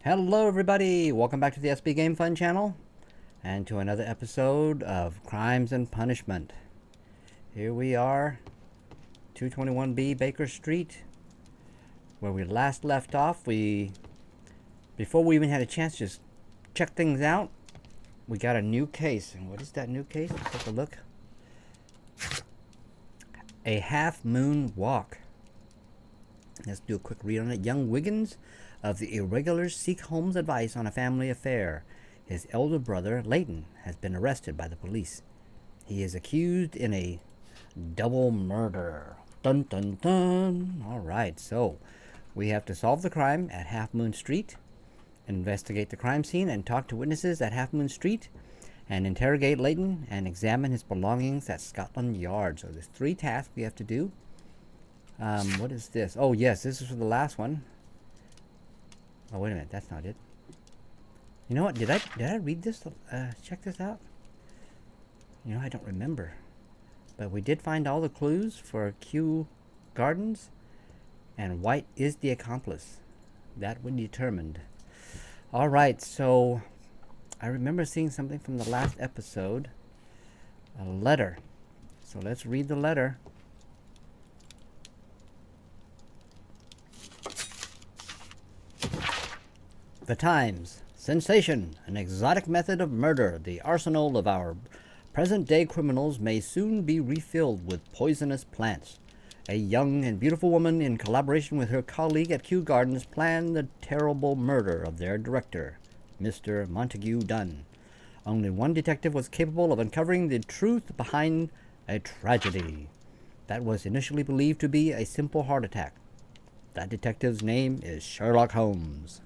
Hello everybody, welcome back to the SBGamefun channel and to another episode of Crimes and Punishment. Here we are, 221B Baker Street, where we last left off. Before we even had a chance to just check things out, we got a new case. And what is that new case? Let's take a look. A Half Moon Walk. Let's do a quick read on it. Young Wiggins of the Irregulars seek Holmes' advice on a family affair. His elder brother, Leighton, has been arrested by the police. He is accused in a double murder. Dun dun dun. Alright, so we have to solve the crime at Half Moon Street, investigate the crime scene and talk to witnesses at Half Moon Street, and interrogate Leighton and examine his belongings at Scotland Yard. So there's 3 tasks we have to do. What is this? Oh yes, this is for the last one. Oh wait a minute, that's not it. You know what? Did I read this? Check this out. You know, I don't remember, but we did find all the clues for Kew Gardens, and White is the accomplice. That we determined. All right, so I remember seeing something from the last episode. A letter. So let's read the letter. The Times. Sensation. An exotic method of murder. The arsenal of our present-day criminals may soon be refilled with poisonous plants. A young and beautiful woman, in collaboration with her colleague at Kew Gardens, planned the terrible murder of their director, Mr. Montague Dunn. Only one detective was capable of uncovering the truth behind a tragedy that was initially believed to be a simple heart attack. That detective's name is Sherlock Holmes.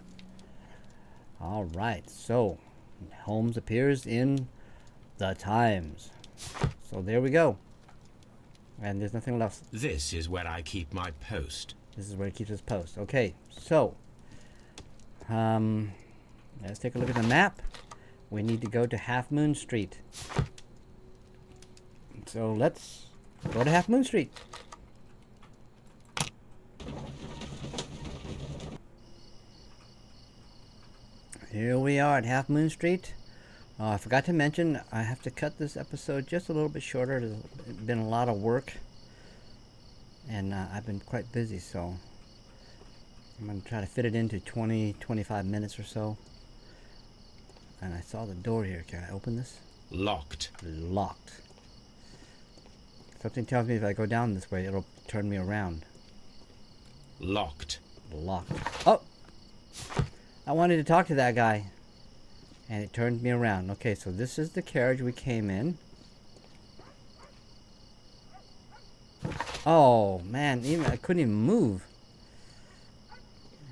All right, so Holmes appears in the Times. So there we go. And there's nothing left. This is where I keep my post. This is where he keeps his post. Okay, so let's take a look at the map. We need to go to Half Moon Street. So let's go to Half Moon Street. Here we are at Half Moon Street. I forgot to mention, I have to cut this episode just a little bit shorter. There's been a lot of work, and I've been quite busy, so I'm going to try to fit it into 20-25 minutes or so. And I saw the door here. Can I open this? Locked. Locked. Something tells me if I go down this way, it'll turn me around. Locked. Locked. Oh! I wanted to talk to that guy, and it turned me around. Okay, so this is the carriage we came in. Oh man, I couldn't even move.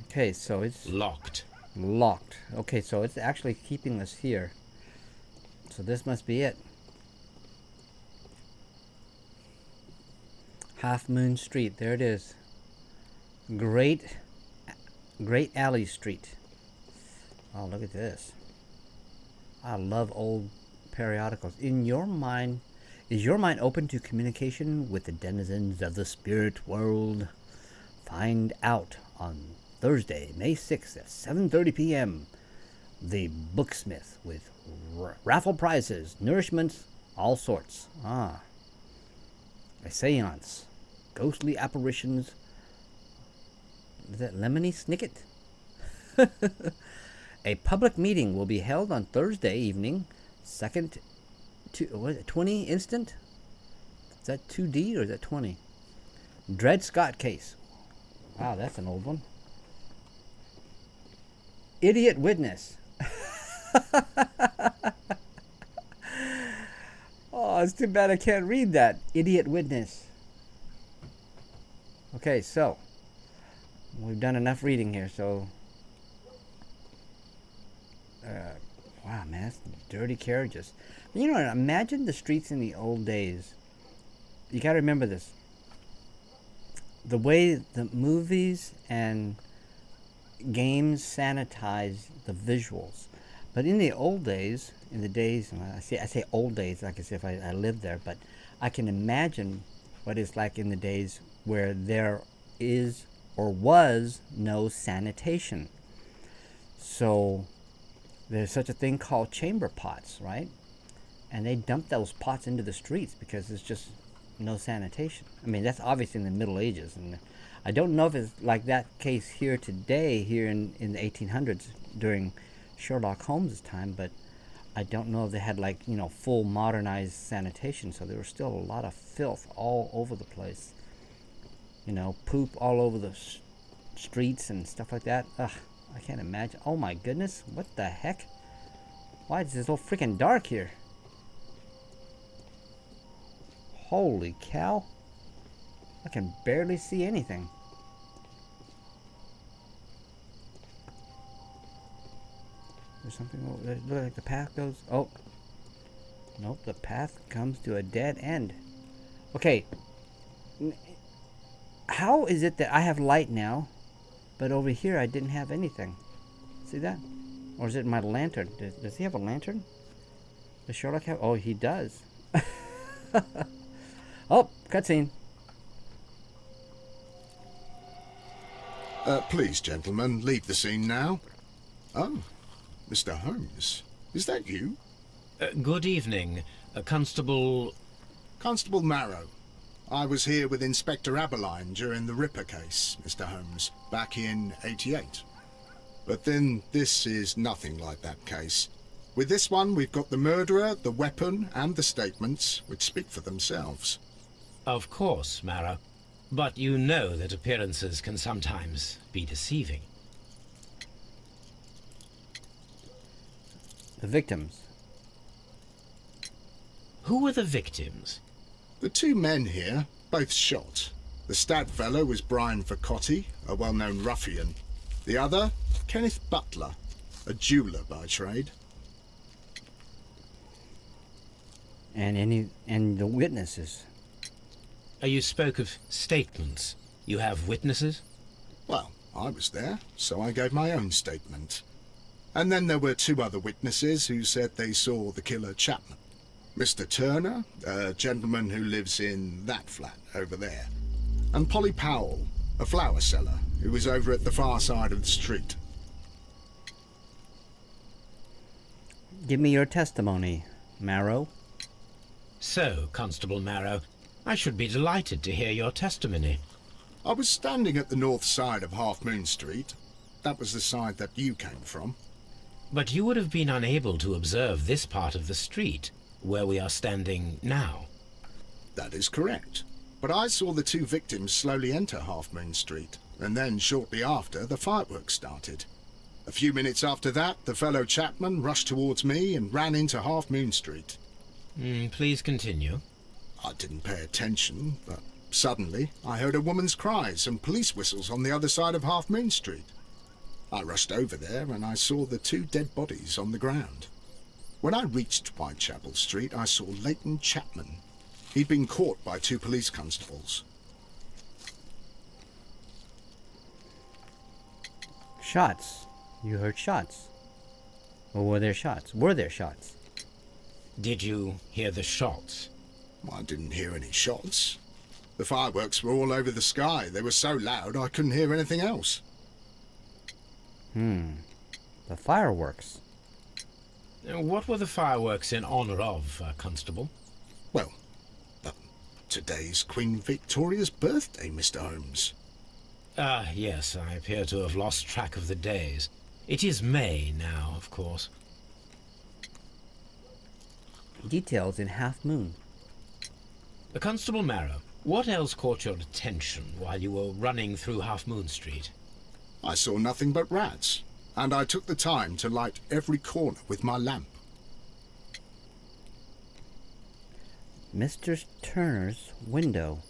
Okay, so it's locked. Locked. Okay, so it's actually keeping us here. So this must be it. Half Moon Street. There it is. Great Alley Street. Oh, look at this. I love old periodicals. In your mind, is your mind open to communication with the denizens of the spirit world? Find out on Thursday, May 6th at 7:30 p.m. The Booksmith with raffle prizes, nourishments, all sorts. A seance, ghostly apparitions. Is that Lemony Snicket? A public meeting will be held on Thursday evening, 20 instant? Is that 2D or is that 20? Dred Scott case. Wow, that's an old one. Idiot witness. Oh, it's too bad I can't read that. Idiot witness. Okay, so we've done enough reading here, so wow, man, that's dirty carriages. You know, imagine the streets in the old days. You gotta remember this. The way the movies and games sanitize the visuals. But in the old days, in the days, I say old days like as if I lived there, but I can imagine what it's like in the days where there is or was no sanitation. So there's such a thing called chamber pots, right? And they dump those pots into the streets because there's just no sanitation. I mean, that's obviously in the Middle Ages, and I don't know if it's like that case here today, here in the 1800s during Sherlock Holmes' time, but I don't know if they had like, full modernized sanitation, so there was still a lot of filth all over the place. Poop all over the streets and stuff like that. Ugh, I can't imagine. Oh my goodness, what the heck? Why is it so freaking dark here? Holy cow. I can barely see anything. There's something over there. Look like the path goes. Oh. Nope, the path comes to a dead end. Okay. How is it that I have light now, but over here I didn't have anything? See that? Or is it my lantern? Does he have a lantern? Does Sherlock have? Oh, he does. Oh, cutscene. Please, gentlemen, leave the scene now. Oh, Mr. Holmes, is that you? Good evening, Constable... Constable Marrow. I was here with Inspector Aberline during the Ripper case, Mr. Holmes, back in '88. But then this is nothing like that case. With this one, we've got the murderer, the weapon, and the statements, which speak for themselves. Of course, Marrow. But you know that appearances can sometimes be deceiving. The victims. Who were the victims? The two men here, both shot. The stab fellow was Brian Vercotti, a well-known ruffian. The other, Kenneth Butler, a jeweller by trade. And the witnesses. You spoke of statements. You have witnesses? Well, I was there, so I gave my own statement. And then there were two other witnesses who said they saw the killer Chapman. Mr. Turner, a gentleman who lives in that flat over there. And Polly Powell, a flower seller, who was over at the far side of the street. Give me your testimony, Marrow. So, Constable Marrow, I should be delighted to hear your testimony. I was standing at the north side of Half Moon Street. That was the side that you came from. But you would have been unable to observe this part of the street, where we are standing now. That is correct. But I saw the two victims slowly enter Half Moon Street, and then shortly after, the fireworks started. A few minutes after that, the fellow Chapman rushed towards me and ran into Half Moon Street. Please continue. I didn't pay attention, but suddenly I heard a woman's cries and police whistles on the other side of Half Moon Street. I rushed over there and I saw the two dead bodies on the ground. When I reached Whitechapel Street, I saw Leighton Chapman. He'd been caught by two police constables. Shots. You heard shots. Or were there shots? Were there shots? Did you hear the shots? I didn't hear any shots. The fireworks were all over the sky. They were so loud I couldn't hear anything else. The fireworks. What were the fireworks in honor of, Constable? Well, today's Queen Victoria's birthday, Mr. Holmes. Ah, yes, I appear to have lost track of the days. It is May now, of course. Details in Half Moon. Constable Marrow, what else caught your attention while you were running through Half Moon Street? I saw nothing but rats, and I took the time to light every corner with my lamp. Mr. Turner's window.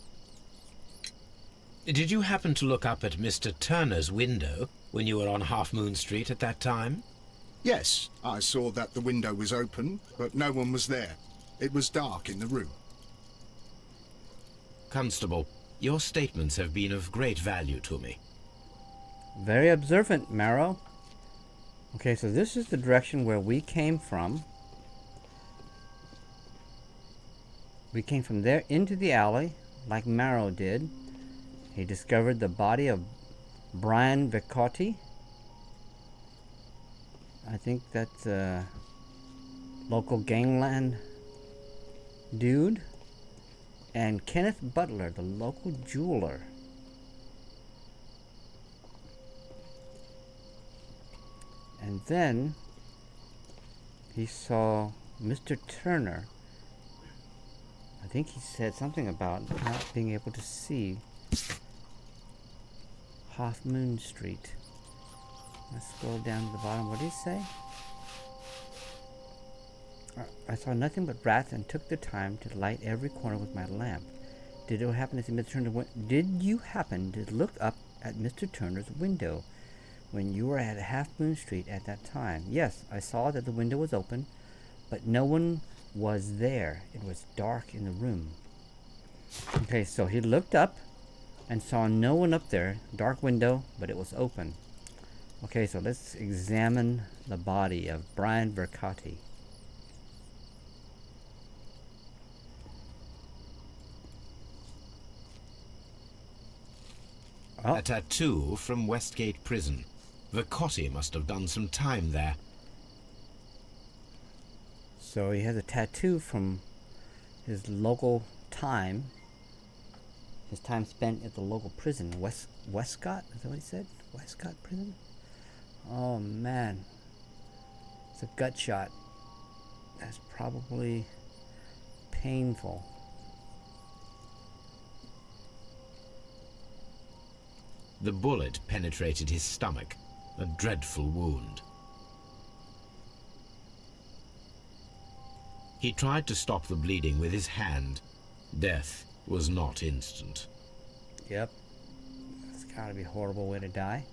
Did you happen to look up at Mr. Turner's window when you were on Half Moon Street at that time? Yes, I saw that the window was open, but no one was there. It was dark in the room. Constable, your statements have been of great value to me. Very observant, Marrow. Okay, so this is the direction where we came from. We came from there into the alley, like Marrow did. He discovered the body of Brian Vercotti. I think that's a local gangland dude. And Kenneth Butler, the local jeweler. And then he saw Mr. Turner. I think he said something about not being able to see Half Moon Street. Let's scroll down to the bottom. What did he say? I saw nothing but rats and took the time to light every corner with my lamp. Did you happen to see Mr. Turner? Did you happen to look up at Mr. Turner's window when you were at Half Moon Street at that time? Yes, I saw that the window was open, but no one was there. It was dark in the room. Okay, so he looked up and saw no one up there. Dark window, but it was open. Okay, so let's examine the body of Brian Vercotti. A tattoo from Westgate Prison. Vercotti must have done some time there. So he has a tattoo from his local time. His time spent at the local prison. Westcott? Is that what he said? Westcott Prison? Oh man. It's a gut shot. That's probably painful. The bullet penetrated his stomach, a dreadful wound. He tried to stop the bleeding with his hand. Death was not instant. Yep. That's gotta be a horrible way to die.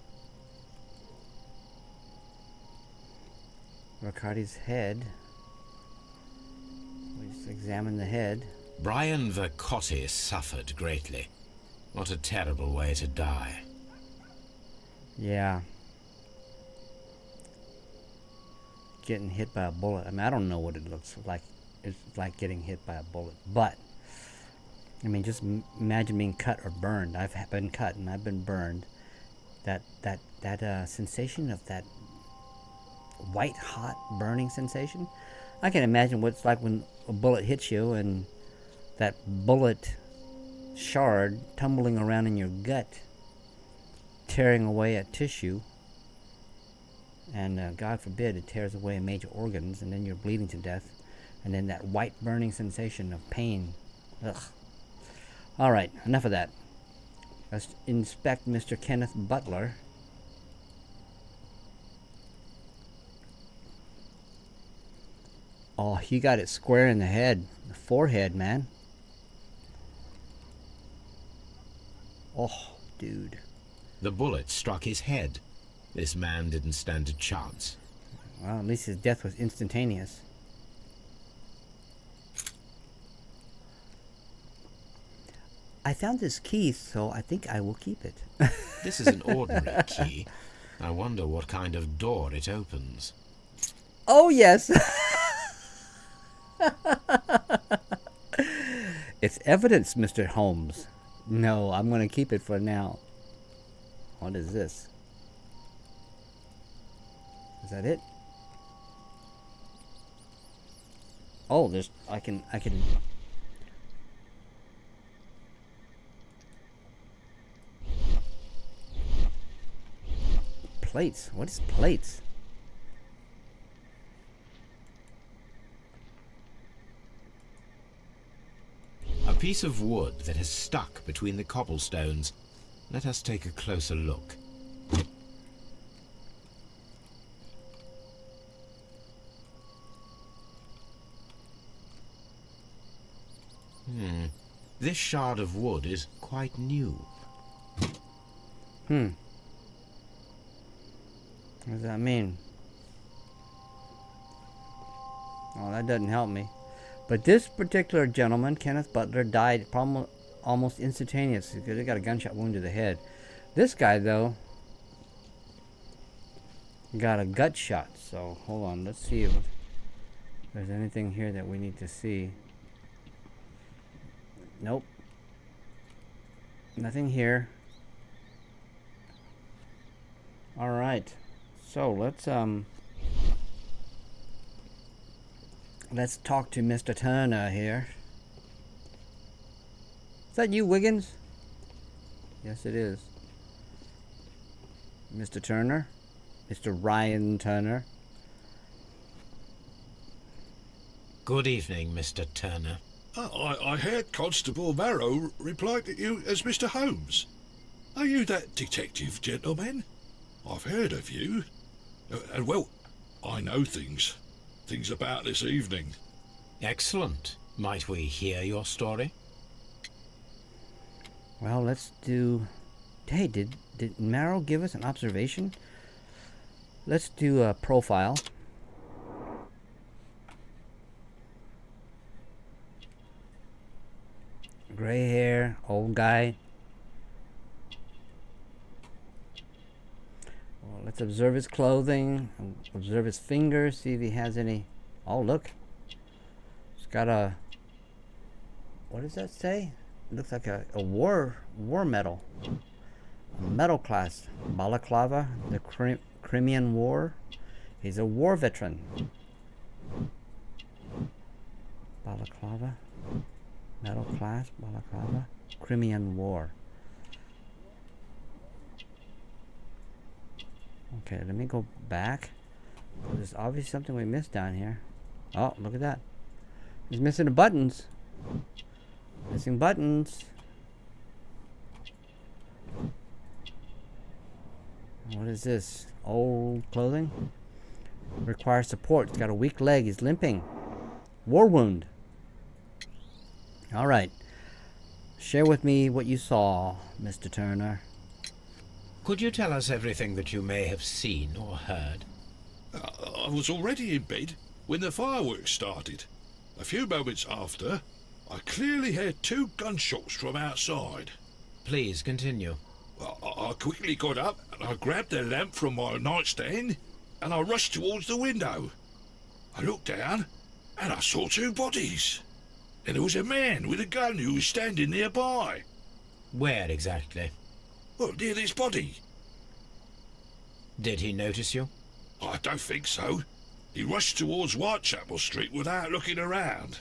Vercotti's head. We just examine the head. Brian Vercotti suffered greatly. What a terrible way to die. Yeah. Getting hit by a bullet. I mean, I don't know what it looks like. It's like getting hit by a bullet. But, I mean, just imagine being cut or burned. I've been cut and I've been burned. That sensation of that white hot burning sensation. I can imagine what it's like when a bullet hits you and that bullet shard tumbling around in your gut, tearing away at tissue, and God forbid it tears away major organs, and then you're bleeding to death, and then that white burning sensation of pain. Ugh. All right, enough of that. Let's inspect Mr. Kenneth Butler. Oh, he got it square in the head, the forehead, man. Oh, dude. The bullet struck his head. This man didn't stand a chance. Well, at least his death was instantaneous. I found this key, so I think I will keep it. This is an ordinary key. I wonder what kind of door it opens. Oh, yes! It's evidence, Mr. Holmes. No, I'm going to keep it for now. What is this? Is that it? Oh, there's I can plates. What is plates? A piece of wood that has stuck between the cobblestones. Let us take a closer look. This shard of wood is quite new. What does that mean? Oh, that doesn't help me. But this particular gentleman, Kenneth Butler, died almost instantaneously because he got a gunshot wound to the head. This guy, though, got a gut shot. So, hold on. Let's see if there's anything here that we need to see. Nope. Nothing here. Alright. So, let's Let's talk to Mr. Turner here. Is that you, Wiggins? Yes, it is. Mr. Turner? Mr. Ryan Turner? Good evening, Mr. Turner. I heard Constable Marrow reply to you as Mr. Holmes. Are you that detective gentleman? I've heard of you. And well, I know things about this evening. Excellent. Might we hear your story? Well, let's do... Hey, did Marrow give us an observation? Let's do a profile. Gray hair, old guy. Well, let's observe his clothing, observe his fingers, see if he has any... Oh, look. He's got a... What does that say? It looks like a war medal. A medal class. Balaclava, the Crimean War. He's a war veteran. Balaclava. Medal class, Balaclava, Crimean War. Okay, let me go back. There's obviously something we missed down here. Oh, look at that. He's missing the buttons. Missing buttons. What is this? Old clothing? Requires support. He's got a weak leg. He's limping. War wound. All right. Share with me what you saw, Mr. Turner. Could you tell us everything that you may have seen or heard? I was already in bed when the fireworks started. A few moments after, I clearly heard 2 gunshots from outside. Please continue. I quickly got up and I grabbed the lamp from my nightstand and I rushed towards the window. I looked down and I saw 2 bodies. And there was a man with a gun who was standing nearby. Where exactly? Well, near this body. Did he notice you? I don't think so. He rushed towards Whitechapel Street without looking around.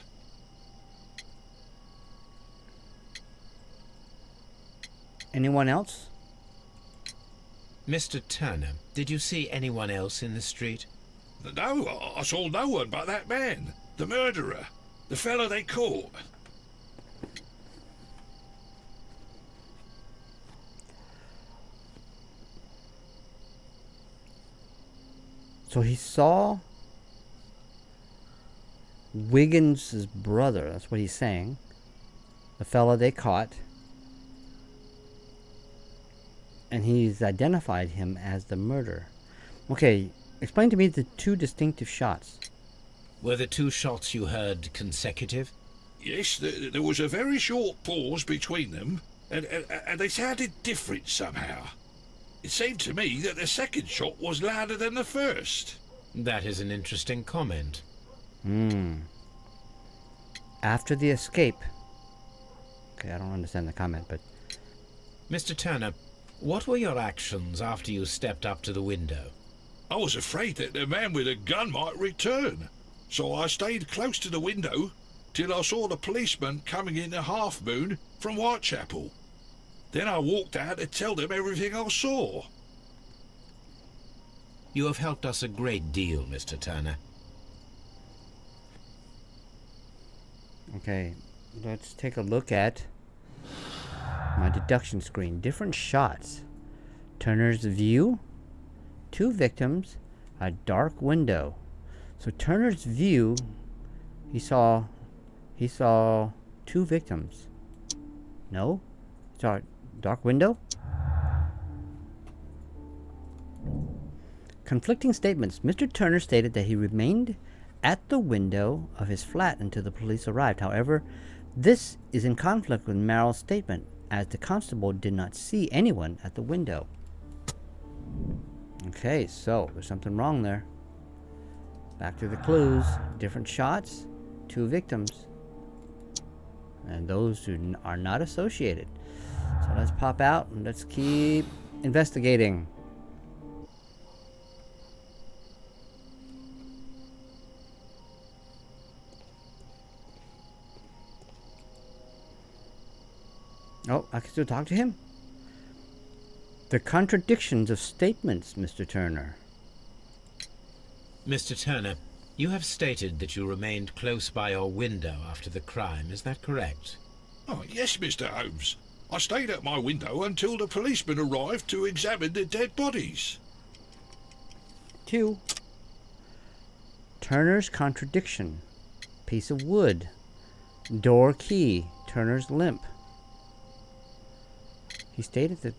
Anyone else? Mr. Turner, did you see anyone else in the street? No, I saw no one but that man, the murderer. The fellow they caught. So he saw Wiggins' brother. That's what he's saying. The fellow they caught. And he's identified him as the murderer. Okay, explain to me the 2 distinctive shots. Were the 2 shots you heard consecutive? Yes, there was a very short pause between them, and they sounded different somehow. It seemed to me that the second shot was louder than the first. That is an interesting comment. After the escape... Okay, I don't understand the comment, but... Mr. Turner, what were your actions after you stepped up to the window? I was afraid that the man with a gun might return. So I stayed close to the window till I saw the policeman coming in the Half Moon from Whitechapel. Then I walked out to tell them everything I saw. You have helped us a great deal, Mr. Turner. Okay, let's take a look at my deduction screen. Different shots. Turner's view, 2 victims, a dark window. So Turner's view, he saw 2 victims. No? He saw a dark window? Conflicting statements. Mr. Turner stated that he remained at the window of his flat until the police arrived. However, this is in conflict with Marrow's statement, as the constable did not see anyone at the window. Okay, so there's something wrong there. Back to the clues. Different shots, 2 victims. And those who are not associated. So let's pop out and let's keep investigating. Oh, I can still talk to him? The contradictions of statements, Mr. Turner. Mr. Turner, you have stated that you remained close by your window after the crime. Is that correct? Oh, yes, Mr. Holmes. I stayed at my window until the policeman arrived to examine the dead bodies. 2. Turner's contradiction. Piece of wood. Door key. Turner's limp. He stated that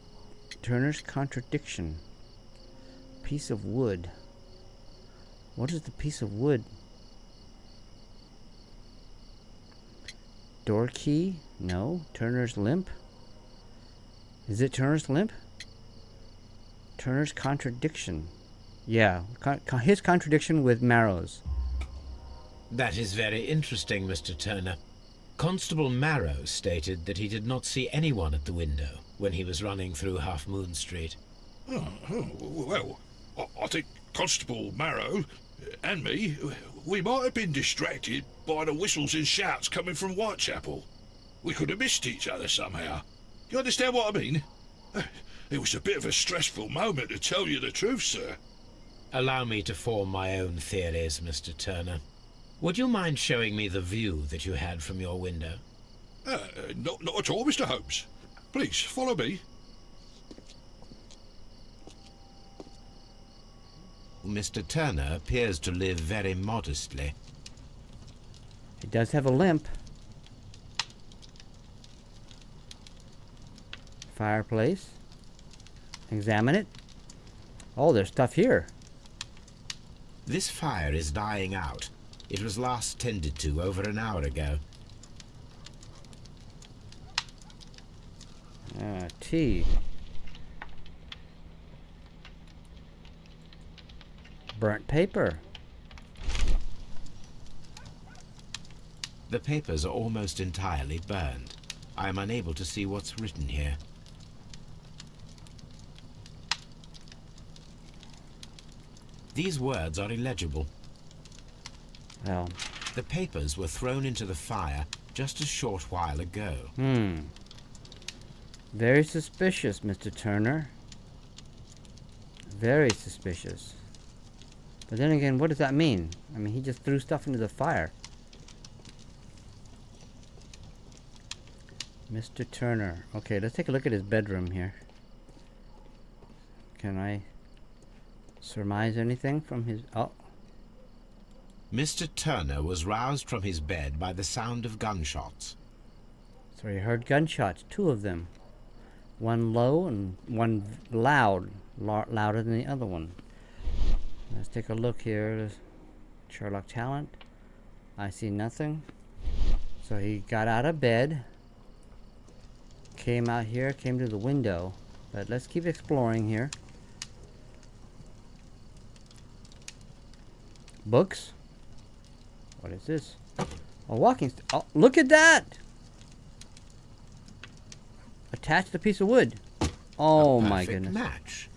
Turner's contradiction. Piece of wood. What is the piece of wood? Door key? No. Turner's limp? Is it Turner's limp? Turner's contradiction. Yeah, his contradiction with Marrow's. That is very interesting, Mr. Turner. Constable Marrow stated that he did not see anyone at the window when he was running through Half Moon Street. Well, I think Constable Marrow and me, we might have been distracted by the whistles and shouts coming from Whitechapel. We could have missed each other somehow. You understand what I mean? It was a bit of a stressful moment, to tell you the truth, sir. Allow me to form my own theories, Mr. Turner. Would you mind showing me the view that you had from your window? Not at all, Mr. Holmes. Please, follow me. Mr. Turner appears to live very modestly. He does have a limp. Fireplace. Examine it. Oh, there's stuff here. This fire is dying out. It was last tended to over an hour ago. Tea. Burnt paper. The papers are almost entirely burned. I am unable to see what's written here. These words are illegible. Well. The papers were thrown into the fire just a short while ago. Very suspicious, Mr. Turner. Very suspicious. But then again, what does that mean? I mean, he just threw stuff into the fire. Mr. Turner. Okay, let's take a look at his bedroom here. Can I surmise anything from his... Oh. Mr. Turner was roused from his bed by the sound of gunshots. So he heard gunshots, 2 of them. One low and one loud. Louder than the other one. Let's take a look here. Sherlock talent. I see nothing. So he got out of bed. Came out here, came to the window. But let's keep exploring here. Books. What is this? A walking stick. Oh, look at that! Attached a piece of wood. Oh my goodness. Match.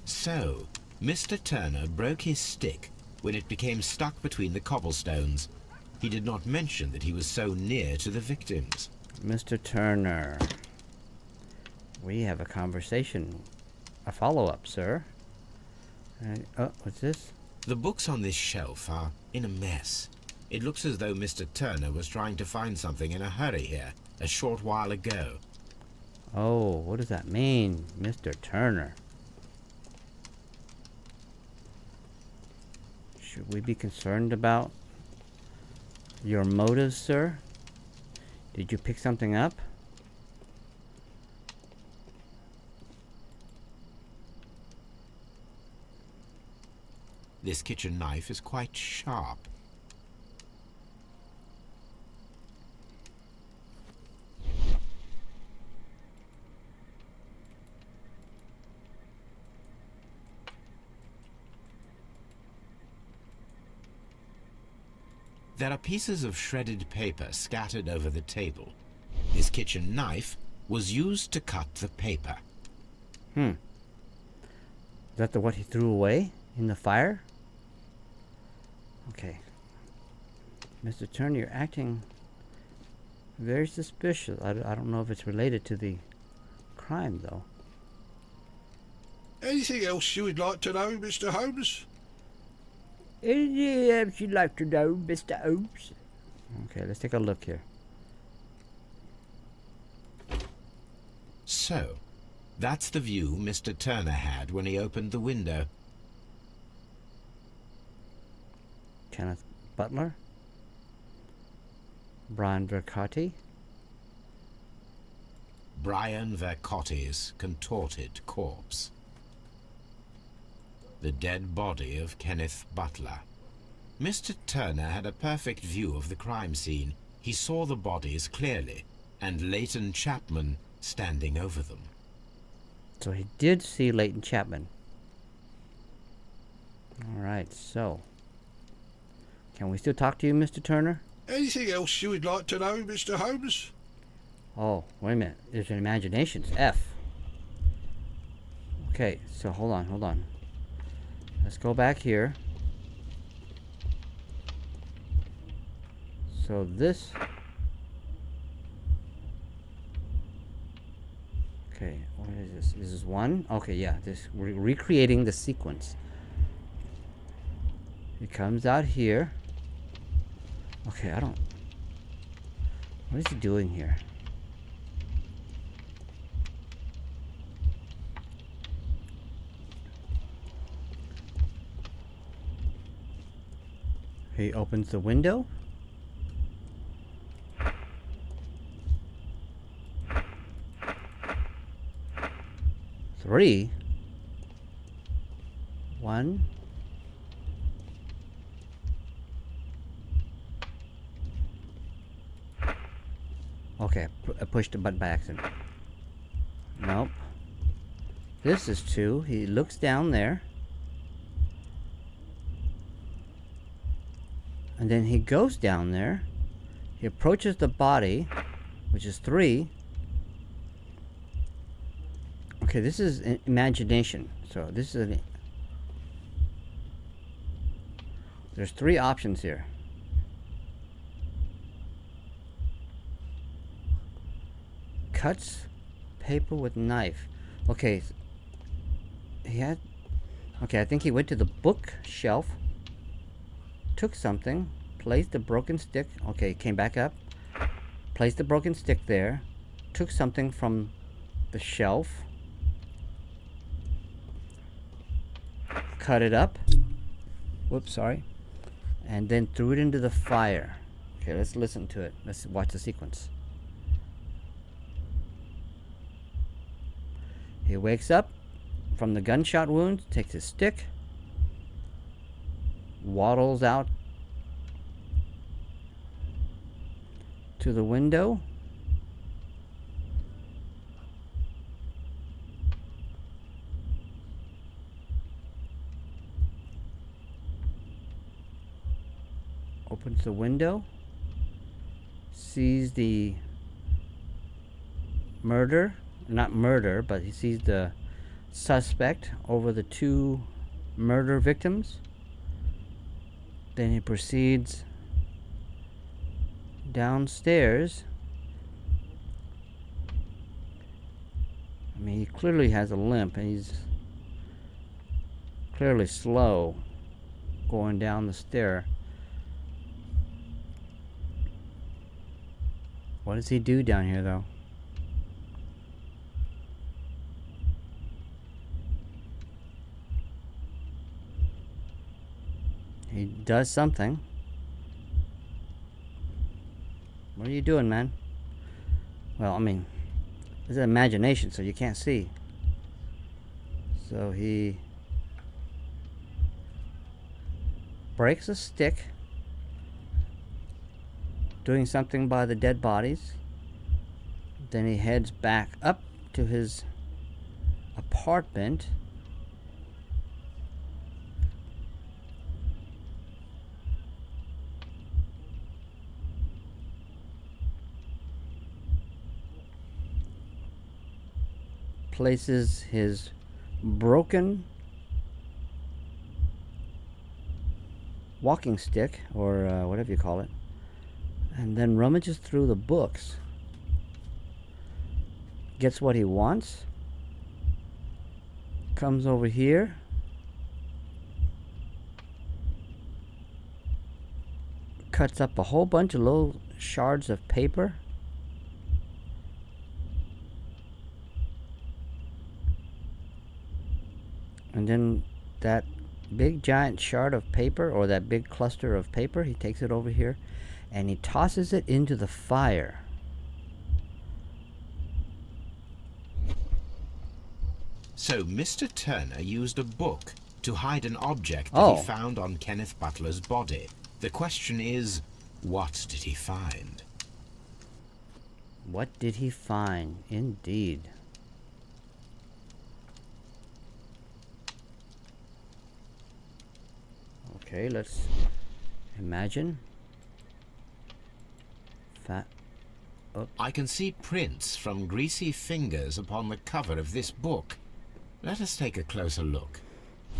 So, Mr. Turner broke his stick when it became stuck between the cobblestones. He did not mention that he was so near to the victims. Mr. Turner. We have a conversation. A follow-up, sir. Oh, what's this? The books on this shelf are in a mess. It looks as though Mr. Turner was trying to find something in a hurry here, a short while ago. Oh, what does that mean, Mr. Turner? Should we be concerned about your motives, sir? Did you pick something up? This kitchen knife is quite sharp. There are pieces of shredded paper scattered over the table. His kitchen knife was used to cut the paper. Is that what he threw away in the fire? Okay. Mr. Turner, you're acting Very suspicious. I don't know if it's related to the crime, though. Anything else you would like to know, Mr. Holmes? Anything else you'd like to know, Mr. Holmes? Okay, let's take a look here. So, that's the view Mr. Turner had when he opened the window. Kenneth Butler. Brian Vercotti. Brian Vercotti's contorted corpse. The dead body of Kenneth Butler. Mr. Turner had a perfect view of the crime scene. He saw the bodies clearly, and Leighton Chapman standing over them. So he did see Leighton Chapman. Alright, so. Can we still talk to you, Mr. Turner? Anything else you would like to know, Mr. Holmes? Oh, wait a minute. There's an imaginations. F. Okay, so hold on. Let's go back here. So this... Okay, what is this? This is one? Okay, yeah, this we're recreating the sequence. It comes out here. Okay, I don't... What is he doing here? He opens the window. Three. One. Okay, I pushed the button by accident. Nope. This is two. He looks down there. And then he goes down there. He approaches the body, which is three. Okay, this is an imagination. So this is an... There's three options here. Cuts paper with knife. Okay. He had... Okay, I think he went to the bookshelf. Took something. Placed the broken stick. Okay, came back up. Placed the broken stick there. Took something from the shelf. Cut it up. Whoops, sorry. And then threw it into the fire. Okay, let's listen to it. Let's watch the sequence. He wakes up from the gunshot wound, takes his stick, waddles out to the window. Opens the window, sees the not murder, but he sees the suspect over the two murder victims. Then he proceeds downstairs. I mean, he clearly has a limp, and he's clearly slow going down the stair. What does he do down here, though? He does something. What are you doing, man? Well, I mean, it's an imagination, so you can't see. So he breaks a stick, doing something by the dead bodies. Then he heads back up to his apartment. Places his broken walking stick, or whatever you call it, And then rummages through the books. Gets what he wants. Comes over here. Cuts up a whole bunch of little shards of paper. And then that big giant shard of paper, or that big cluster of paper, he takes it over here and he tosses it into the fire. So Mr. Turner used a book to hide an object that he found on Kenneth Butler's body. The question is, what did he find? What did he find? Indeed. Okay, let's imagine. I can see prints from greasy fingers upon the cover of this book. Let us take a closer look.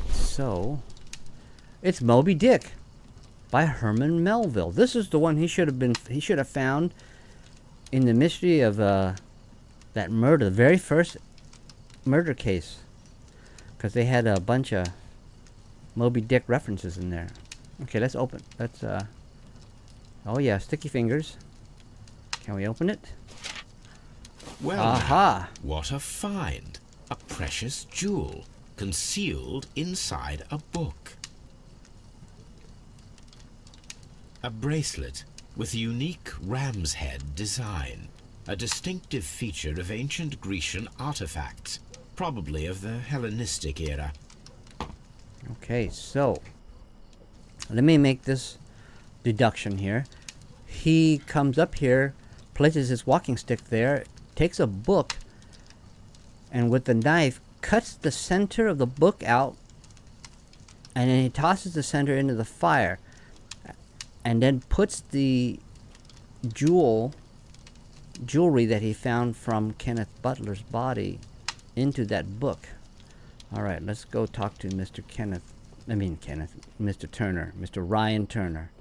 So, it's Moby Dick by Herman Melville. This is the one he should have found in the mystery of that murder, the very first murder case, because they had a bunch of Moby Dick references in there. Okay, let's open. Let's oh yeah, sticky fingers. Can we open it? Well, aha! Now, what a find! A precious jewel concealed inside a book. A bracelet with a unique ram's head design, a distinctive feature of ancient Grecian artifacts, probably of the Hellenistic era. Okay, so let me make this deduction here. He comes up here, places his walking stick there, takes a book, and with the knife cuts the center of the book out, and then he tosses the center into the fire, and then puts the jewelry that he found from Kenneth Butler's body into that book. Alright, let's go talk to Mr. Mr. Turner, Mr. Ryan Turner.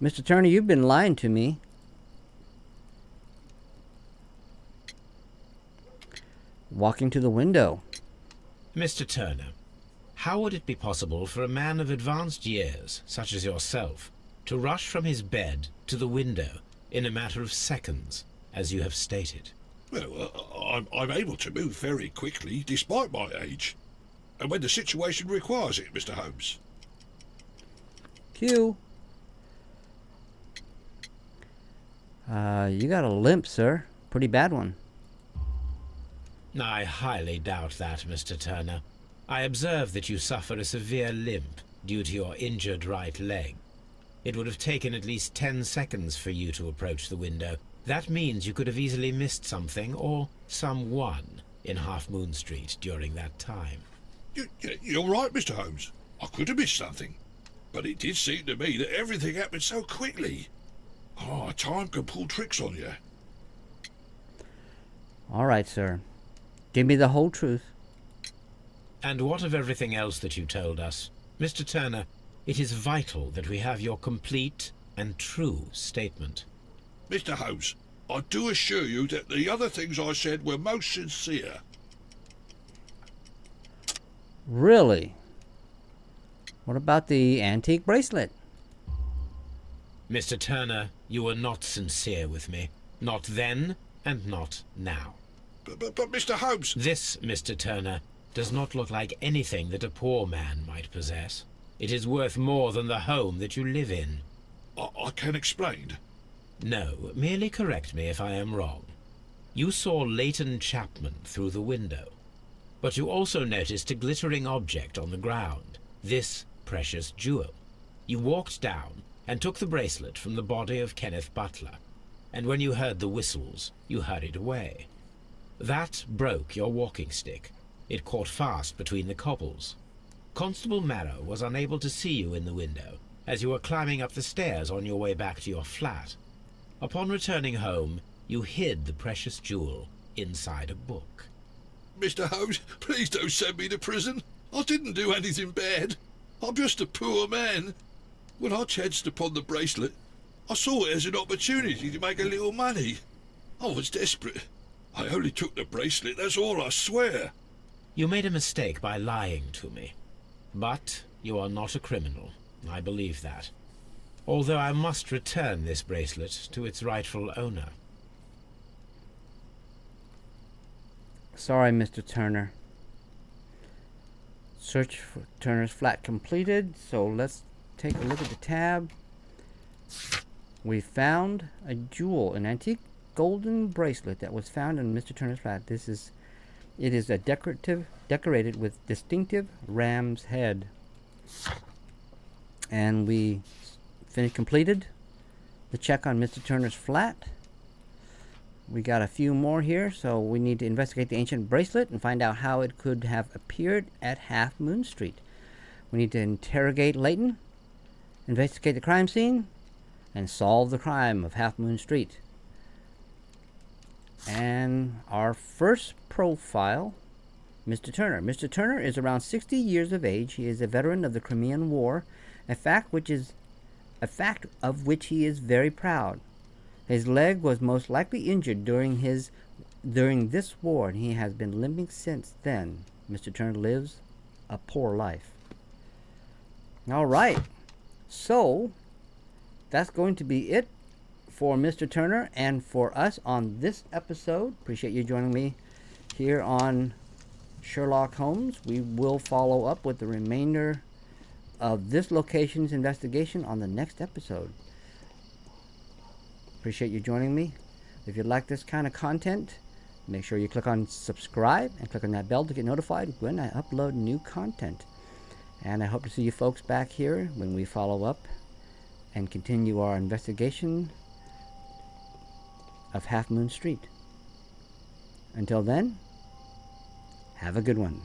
Mr. Turner, you've been lying to me. Walking to the window. Mr. Turner, how would it be possible for a man of advanced years, such as yourself, to rush from his bed to the window in a matter of seconds, as you have stated? Well, I'm able to move very quickly, despite my age. And when the situation requires it, Mr. Holmes. Q. You got a limp, sir. Pretty bad one. I highly doubt that, Mr. Turner. I observe that you suffer a severe limp due to your injured right leg. It would have taken at least 10 seconds for you to approach the window. That means you could have easily missed something or someone in Half Moon Street during that time. You're right, Mr. Holmes. I could have missed something. But it did seem to me that everything happened so quickly. Time can pull tricks on you. All right, sir. Give me the whole truth. And what of everything else that you told us? Mr. Turner, it is vital that we have your complete and true statement. Mr. Holmes, I do assure you that the other things I said were most sincere. Really? What about the antique bracelet? Mr. Turner, you were not sincere with me. Not then, and not now. But Mr. Holmes... This, Mr. Turner, does not look like anything that a poor man might possess. It is worth more than the home that you live in. I can explain. No, merely correct me if I am wrong. You saw Leighton Chapman through the window, but you also noticed a glittering object on the ground, this precious jewel. You walked down and took the bracelet from the body of Kenneth Butler, and when you heard the whistles, you hurried away. That broke your walking stick. It caught fast between the cobbles. Constable Marrow was unable to see you in the window, as you were climbing up the stairs on your way back to your flat. Upon returning home, you hid the precious jewel inside a book. Mr. Holmes, please don't send me to prison. I didn't do anything bad. I'm just a poor man. When I chanced upon the bracelet, I saw it as an opportunity to make a little money. I was desperate. I only took the bracelet, that's all, I swear. You made a mistake by lying to me. But you are not a criminal. I believe that. Although I must return this bracelet to its rightful owner. Sorry, Mr. Turner. Search for Turner's flat completed. So let's take a look at the tab. We found a jewel, an antique golden bracelet that was found in Mr. Turner's flat. It is a decorated with distinctive ram's head. And we completed the check on Mr. Turner's flat. We got a few more here, so we need to investigate the ancient bracelet and find out how it could have appeared at Half Moon Street. We need to interrogate Layton, investigate the crime scene, and solve the crime of Half Moon Street. And our first profile, Mr. Turner. Mr. Turner is around 60 years of age. He is a veteran of the Crimean War, a fact of which he is very proud. His leg was most likely injured during this war, and he has been limping since then. Mr. Turner lives a poor life. All right, so that's going to be it for Mr. Turner and for us on this episode. Appreciate you joining me here on Sherlock Holmes. We will follow up with the remainder of this location's investigation on the next episode. Appreciate you joining me. If you like this kind of content, make sure you click on subscribe and click on that bell to get notified when I upload new content. And I hope to see you folks back here when we follow up and continue our investigation of Half Moon Street. Until then, have a good one.